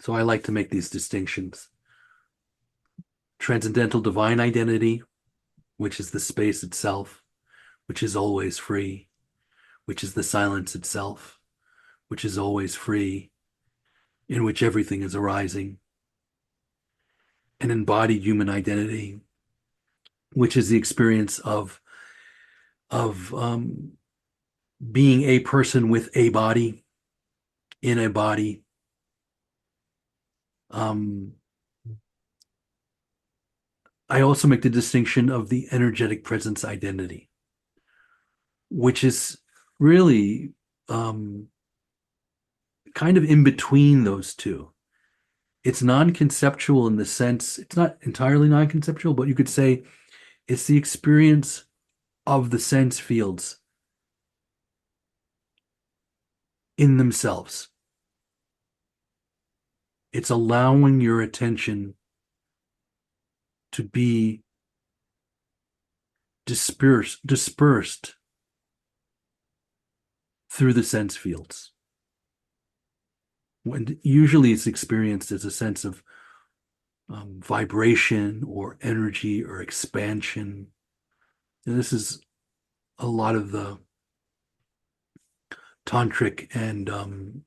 So I like to make these distinctions. Transcendental divine identity, which is the space itself, which is always free, which is the silence itself, which is always free, in which everything is arising. An embodied human identity, which is the experience of being a person with a body, in a body. Um, I also make the distinction of the energetic presence identity, which is really kind of in between those two. It's non-conceptual in the sense, it's not entirely non-conceptual, but you could say it's the experience of the sense fields in themselves. It's allowing your attention to be dispersed through the sense fields. When usually it's experienced as a sense of vibration or energy or expansion. And this is a lot of the tantric and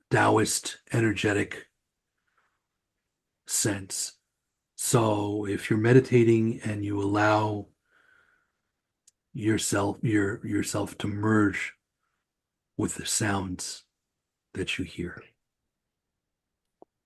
Taoist energetic sense. So if you're meditating and you allow yourself to merge with the sounds that you hear,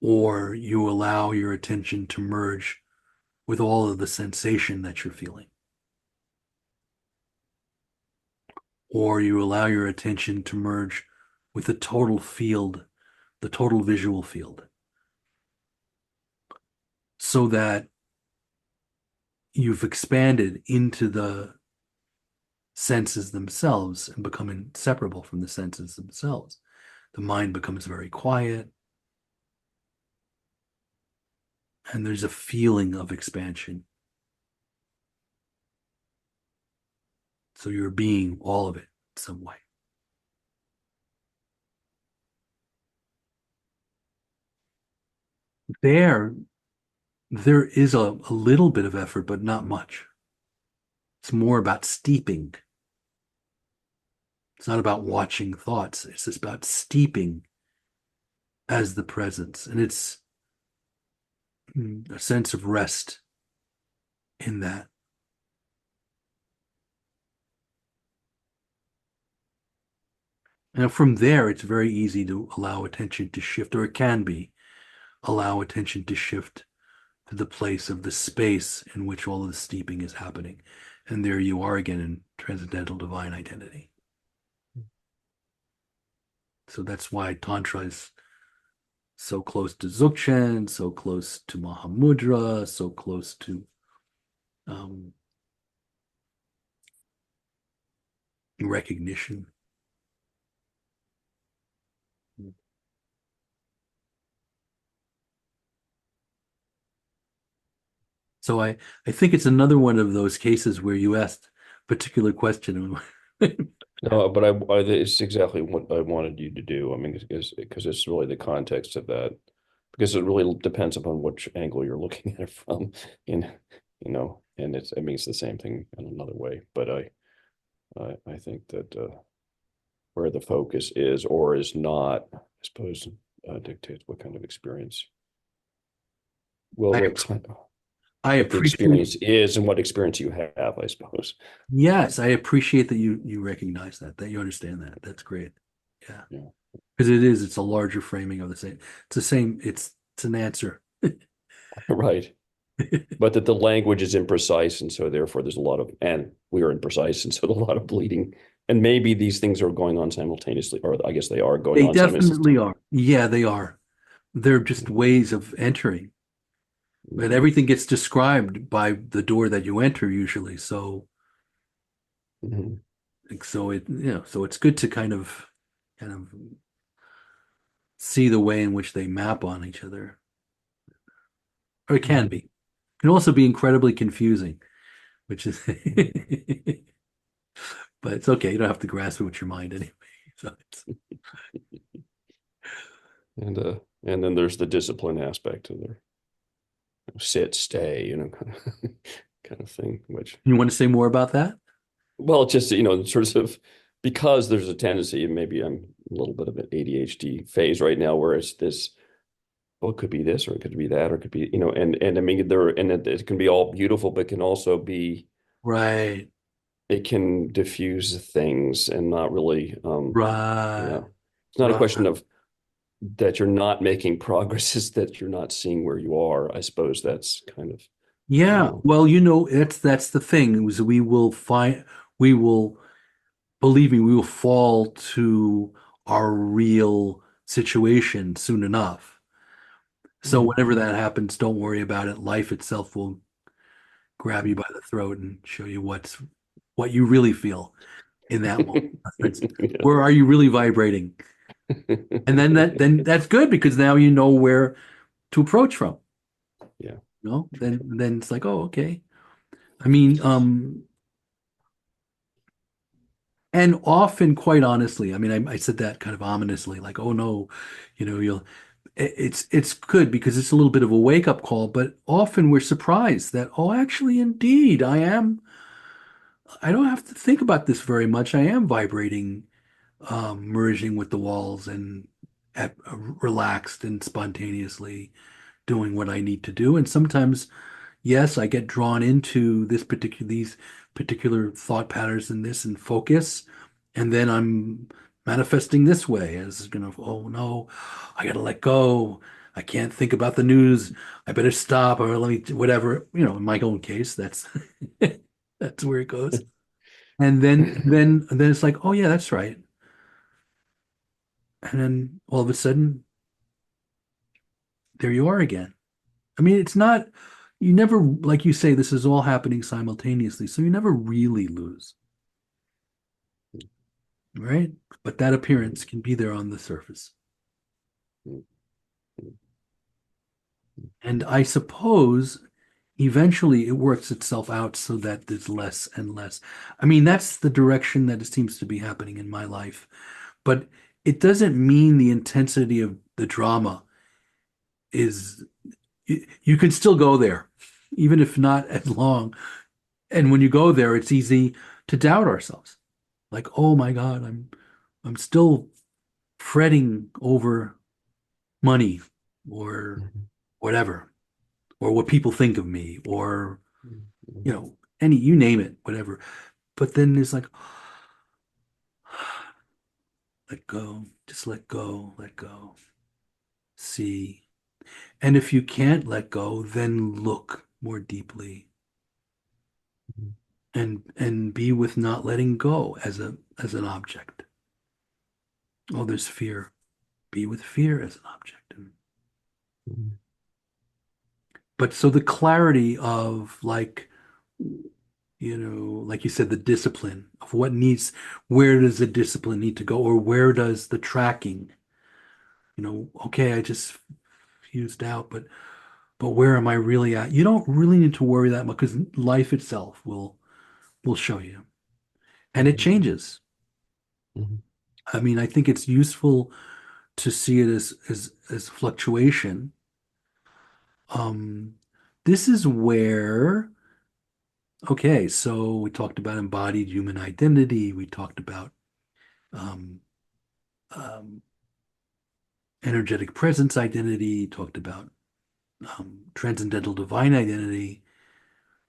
or you allow your attention to merge with all of the sensation that you're feeling, or you allow your attention to merge with the total field, the total visual field, so that you've expanded into the senses themselves and become inseparable from the senses themselves. The mind becomes very quiet, and there's a feeling of expansion. So you're being all of it in some way. There is a little bit of effort, but not much. It's more about steeping. It's not about watching thoughts. It's just about steeping as the presence. And it's a sense of rest in that. And from there, it's very easy to allow attention to shift, or it can be, allow attention to shift to the place of the space in which all of the steeping is happening. And there you are again in transcendental divine identity. So that's why Tantra is so close to Dzogchen, so close to Mahamudra, so close to recognition. So I think it's another one of those cases where you asked a particular question. No, but it's exactly what I wanted you to do. I mean, because it's really the context of that, because it really depends upon which angle you're looking at it from, in, and it means the same thing in another way. But I think that where the focus is or is not, I suppose, dictates what kind of experience. Well, I, I what the appreciate, experience is and what experience you have, I suppose. yes, I appreciate that you recognize that you understand that. That's great. Yeah. Yeah. Because it's a larger framing of the same. It's the same, it's an answer. Right. But that the language is imprecise, and so therefore there's a lot of, and we are imprecise, and so there's a lot of bleeding. And maybe these things are going on simultaneously, or I guess they are going They on simultaneously. definitely are. Yeah, they are. They're just ways of entering. But Mhm. everything gets described by the door that you enter usually. Mhm. So it's good to kind of see the way in which they map on each other. Or it can be. It can also be incredibly confusing, which is but it's okay. You don't have to grasp it with your mind anyway. So And then there's the discipline aspect of their sit, stay, kind of thing, which, You want to say more about that? well, just, sort of, because there's a tendency, and maybe I'm a little bit of an ADHD phase right now, where it's this, well, it could be this, or it could be that, or it could be, and I mean, it can be all beautiful, but can also be, Right, it can diffuse things and not really, right, yeah. It's not a right. question of that you're not making progress, is that you're not seeing where you are. I suppose that's kind of, Yeah, uh, well, that's the thing is we will believe me, we will fall to our real situation soon enough. So mhm. whenever that happens, don't worry about it. Life itself will grab you by the throat and show you what you really feel in that moment. Yeah. Where are you really vibrating? And then that's good because now you know where to approach from. Yeah. Then it's like, oh, okay. I mean, and often, quite honestly, I mean, I said that kind of ominously, like, oh no, you'll. It's good because it's a little bit of a wake up call, but often we're surprised that, oh, actually, indeed, I am. I don't have to think about this very much. I am vibrating, merging with the walls and relaxed and spontaneously doing what I need to do. And sometimes yes, I get drawn into these particular thought patterns and this and focus, and then I'm manifesting this way as oh no, I gotta let go. I can't think about the news. I better stop or let me whatever. In my own case, that's that's where it goes. And then it's like, oh yeah, that's right. And then all of a sudden, there you are again. I mean, it's not, you never, like you say, this is all happening simultaneously. So you never really lose, right? But that appearance can be there on the surface. And I suppose eventually it works itself out so that there's less and less. I mean, that's the direction that it seems to be happening in my life. But it doesn't mean the intensity of the drama is, you can still go there, even if not as long. And when you go there, it's easy to doubt ourselves. Like, oh my God, I'm still fretting over money or whatever, or what people think of me, or you name it, whatever. But then it's like, let go, just let go, let go, see. And if you can't let go, then look more deeply and be with not letting go as an object. Oh, there's fear. Be with fear as an object. But so the clarity of like you said, the discipline of where does the discipline need to go, or where does the tracking, okay, I just fused out, but where am I really at? You don't really need to worry that much because life itself will show you. And it changes. I mean, I think it's useful to see it as fluctuation. Um, this is where Okay, so we talked about embodied human identity. We talked about um, um, energetic presence identity, talked about transcendental divine identity.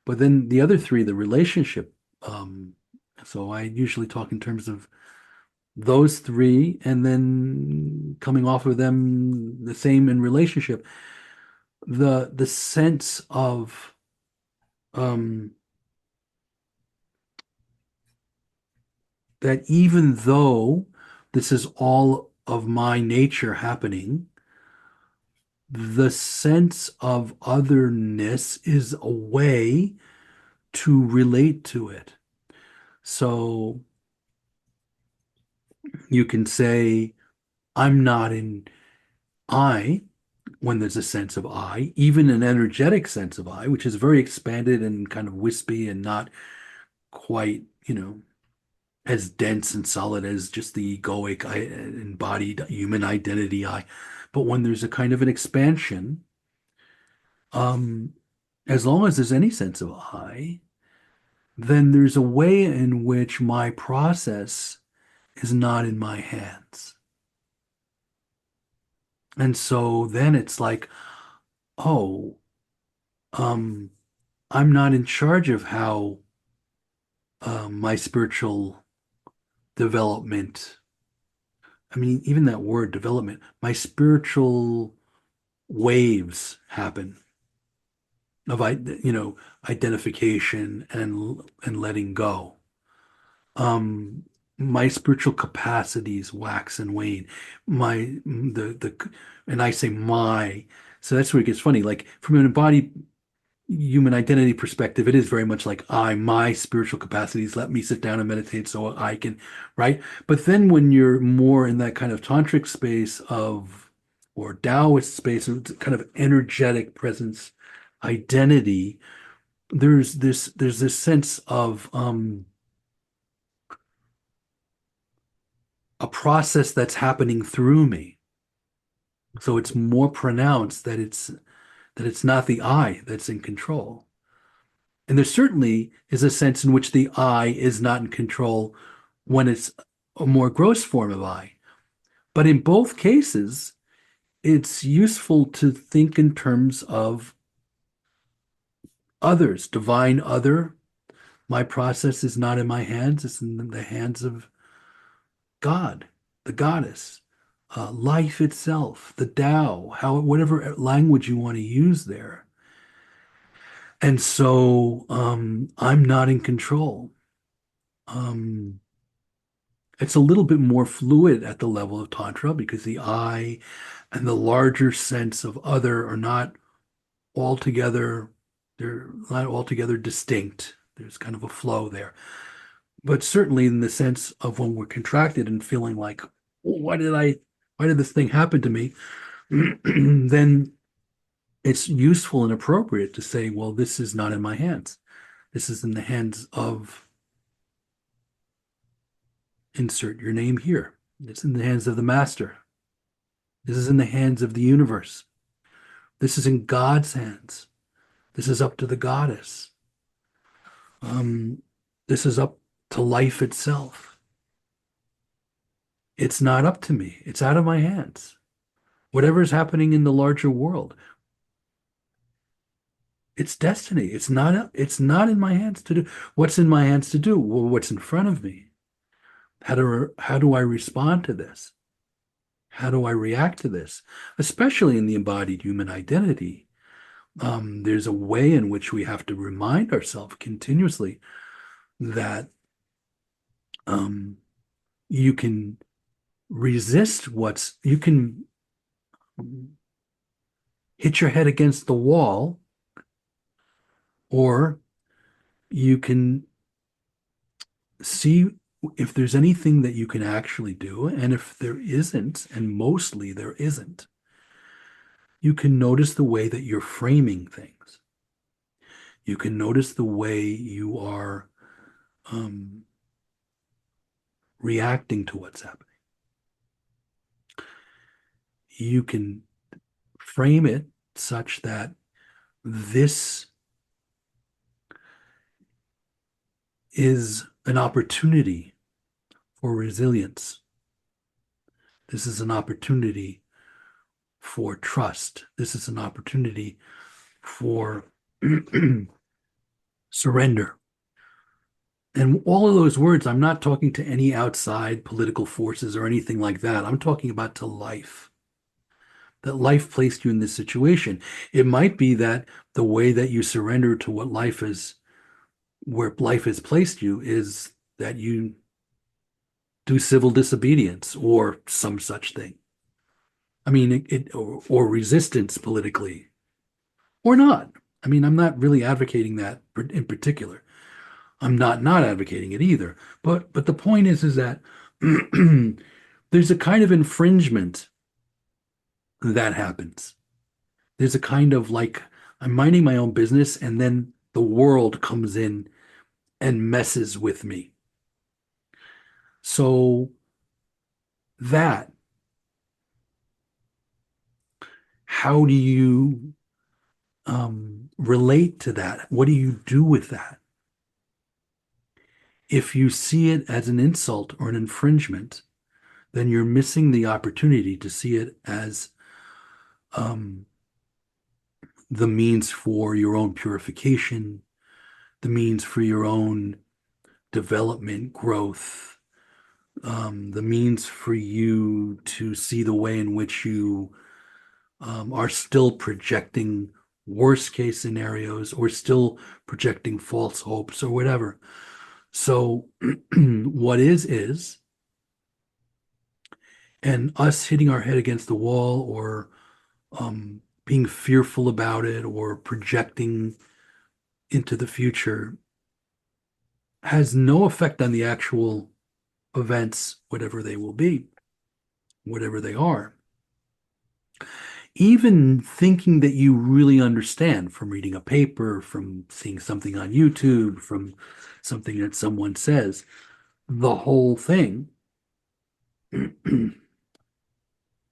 But then the other three, the relationship. Um, so I usually talk in terms of those three, and then coming off of them, the same in relationship. The sense of um, that even though this is all of my nature happening, the sense of otherness is a way to relate to it. So you can say, I'm not in I when there's a sense of I, even an energetic sense of I, which is very expanded and kind of wispy and not quite, as dense and solid as just the egoic embodied human identity I. But when there's a kind of an expansion, um, as long as there's any sense of I, then there's a way in which my process is not in my hands. And so then it's like, oh, um, I'm not in charge of how my spiritual development, I mean, even that word development, my spiritual waves happen of identification and letting go. Um, my spiritual capacities wax and wane. And I say my, so that's where it gets funny. Like from an embodied human identity perspective, it is very much like my spiritual capacities, let me sit down and meditate so I can, right? But then when you're more in that kind of tantric space of, or Taoist space, or kind of energetic presence identity, there's this sense of a process that's happening through me. So it's more pronounced that it's not the I that's in control. And there certainly is a sense in which the I is not in control when it's a more gross form of I. But in both cases, it's useful to think in terms of others, divine other. My process is not in my hands, it's in the hands of God, the goddess, life itself, the Tao, whatever language you want to use there. And so I'm not in control. Um, it's a little bit more fluid at the level of Tantra because the I and the larger sense of other are not altogether, they're not altogether distinct. There's kind of a flow there. But certainly in the sense of when we're contracted and feeling like, "Oh, why did this thing happen to me?" Then it's useful and appropriate to say, well, this is not in my hands. This is in the hands of, insert your name here. It's in the hands of the master. This is in the hands of the universe. This is in God's hands. This is up to the goddess. Um, this is up to life itself. It's not up to me. It's out of my hands. Whatever is happening in the larger world, it's destiny. It's not in my hands to do. What's in my hands to do? Well, what's in front of me? How do I respond to this? How do I react to this? Especially in the embodied human identity. There's a way in which we have to remind ourselves continuously that um, you can you can hit your head against the wall, or you can see if there's anything that you can actually do. And if there isn't, and mostly there isn't, you can notice the way that you're framing things. You can notice the way you are um, reacting to what's happening. You can frame it such that this is an opportunity for resilience. This is an opportunity for trust. This is an opportunity for surrender. And all of those words, I'm not talking to any outside political forces or anything like that. I'm talking about to life, that life placed you in this situation. It might be that the way that you surrender to where life has placed you is that you do civil disobedience or some such thing. I mean, or resistance politically or not. I mean, I'm not really advocating that in particular. I'm not advocating it either. But the point is that there's a kind of infringement that happens. There's a kind of like I'm minding my own business, and then the world comes in and messes with me. So that how do you relate to that? What do you do with that? If you see it as an insult or an infringement, then you're missing the opportunity to see it as um, the means for your own purification, the means for your own development, growth, the means for you to see the way in which you are still projecting worst case scenarios or still projecting false hopes or whatever. So, what is, and us hitting our head against the wall or being fearful about it or projecting into the future has no effect on the actual events, whatever they will be, whatever they are. Even thinking that you really understand from reading a paper, from seeing something on YouTube, from something that someone says, the whole thing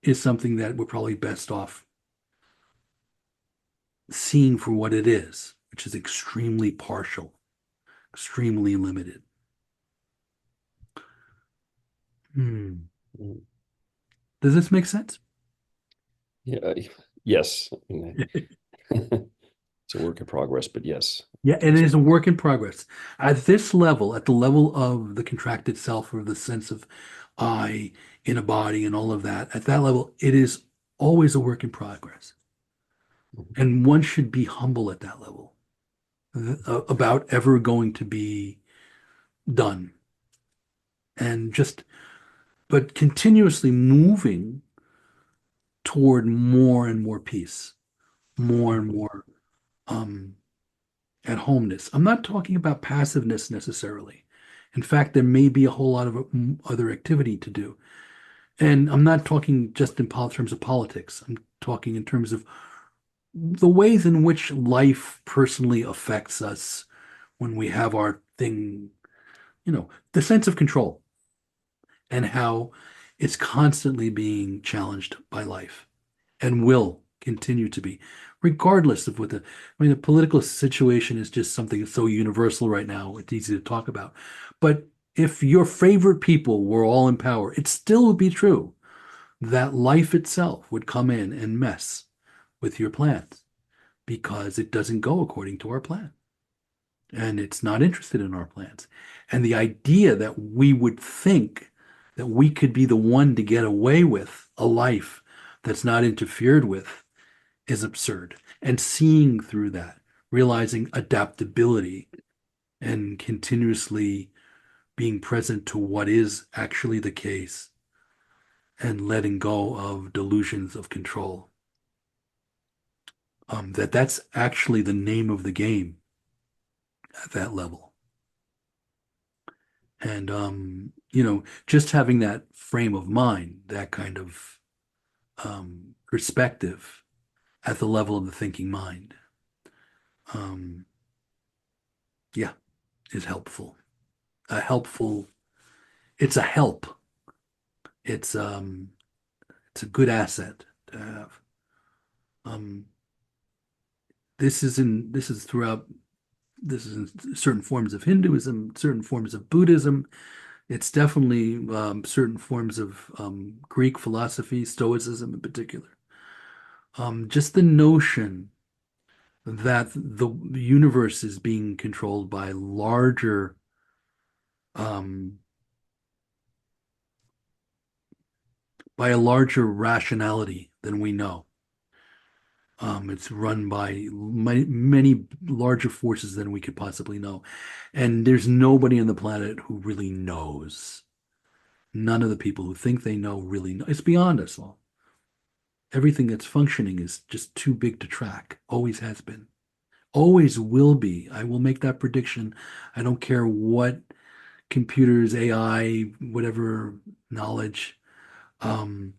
is something that we're probably best off seeing for what it is, which is extremely partial, extremely limited. Hmm. Mm. Does this make sense? Yeah. Yes. I mean, it's a work in progress, but yes, Yeah, I and think it so. is a work in progress. At this level, at the level of the contracted self or the sense of I in a body and all of that, at that level, it is always a work in progress. Mhm. And one should be humble at that level about ever going to be done. And just, but continuously moving toward more and more peace, more and more um, at homeness. I'm not talking about passiveness necessarily. In fact, there may be a whole lot of other activity to do. And I'm not talking just in terms of politics. I'm talking in terms of the ways in which life personally affects us when we have our thing, the sense of control and how it's constantly being challenged by life and will continue to be, regardless of the political situation is just something so universal right now. It's easy to talk about. But if your favorite people were all in power, it still would be true that life itself would come in and mess with your plans because it doesn't go according to our plan and it's not interested in our plans. And the idea that we would think that we could be the one to get away with a life that's not interfered with is absurd. And seeing through that, realizing adaptability and continuously being present to what is actually the case and letting go of delusions of control. That's actually the name of the game at that level. And just having that frame of mind, that kind of perspective at the level of the thinking mind, um, yeah, is helpful. A helpful, it's a help. It's um, it's a good asset to have. Um, this is throughout. This is in certain forms of Hinduism, certain forms of Buddhism. It's definitely certain forms of Greek philosophy, Stoicism in particular. Just the notion that the universe is being controlled um, by a larger rationality than we know. It's run by many larger forces than we could possibly know. And there's nobody on the planet who really knows. None of the people who think they know really know. It's beyond us all. Everything that's functioning is just too big to track. Always has been. Always will be. I will make that prediction. I don't care what computers, AI, whatever knowledge, um,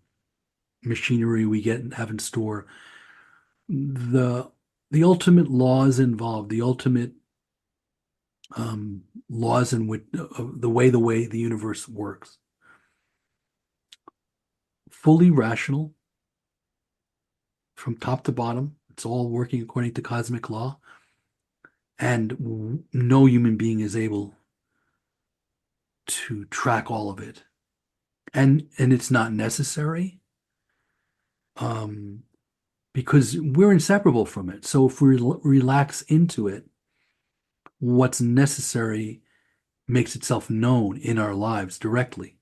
machinery we get and have in store. The the ultimate laws involved, the ultimate laws in which the way the universe works, fully rational, from top to bottom. It's all working according to cosmic law. And no human being is able to track all of it. And it's not necessary, um, because we're inseparable from it. So if we relax into it, what's necessary makes itself known in our lives directly.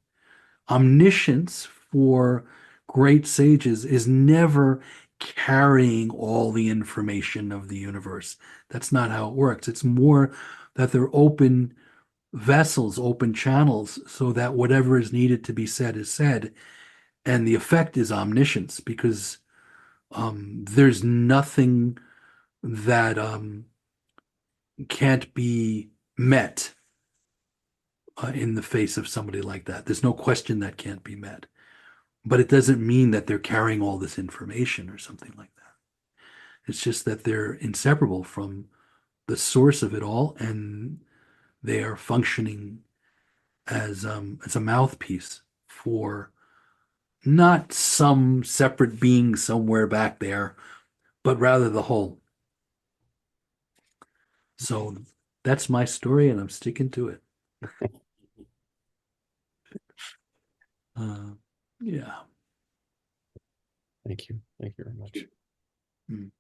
Omniscience for great sages is never carrying all the information of the universe. That's not how it works. It's more that they're open vessels, open channels, so that whatever is needed to be said is said. And the effect is omniscience because there's nothing that can't be met in the face of somebody like that. There's no question that can't be met. But it doesn't mean that they're carrying all this information or something like that. It's just that they're inseparable from the source of it all, and they are functioning as a mouthpiece for not some separate being somewhere back there, but rather the whole. So that's my story, and I'm sticking to it. Uh, yeah. Thank you. Thank you very much. Mm.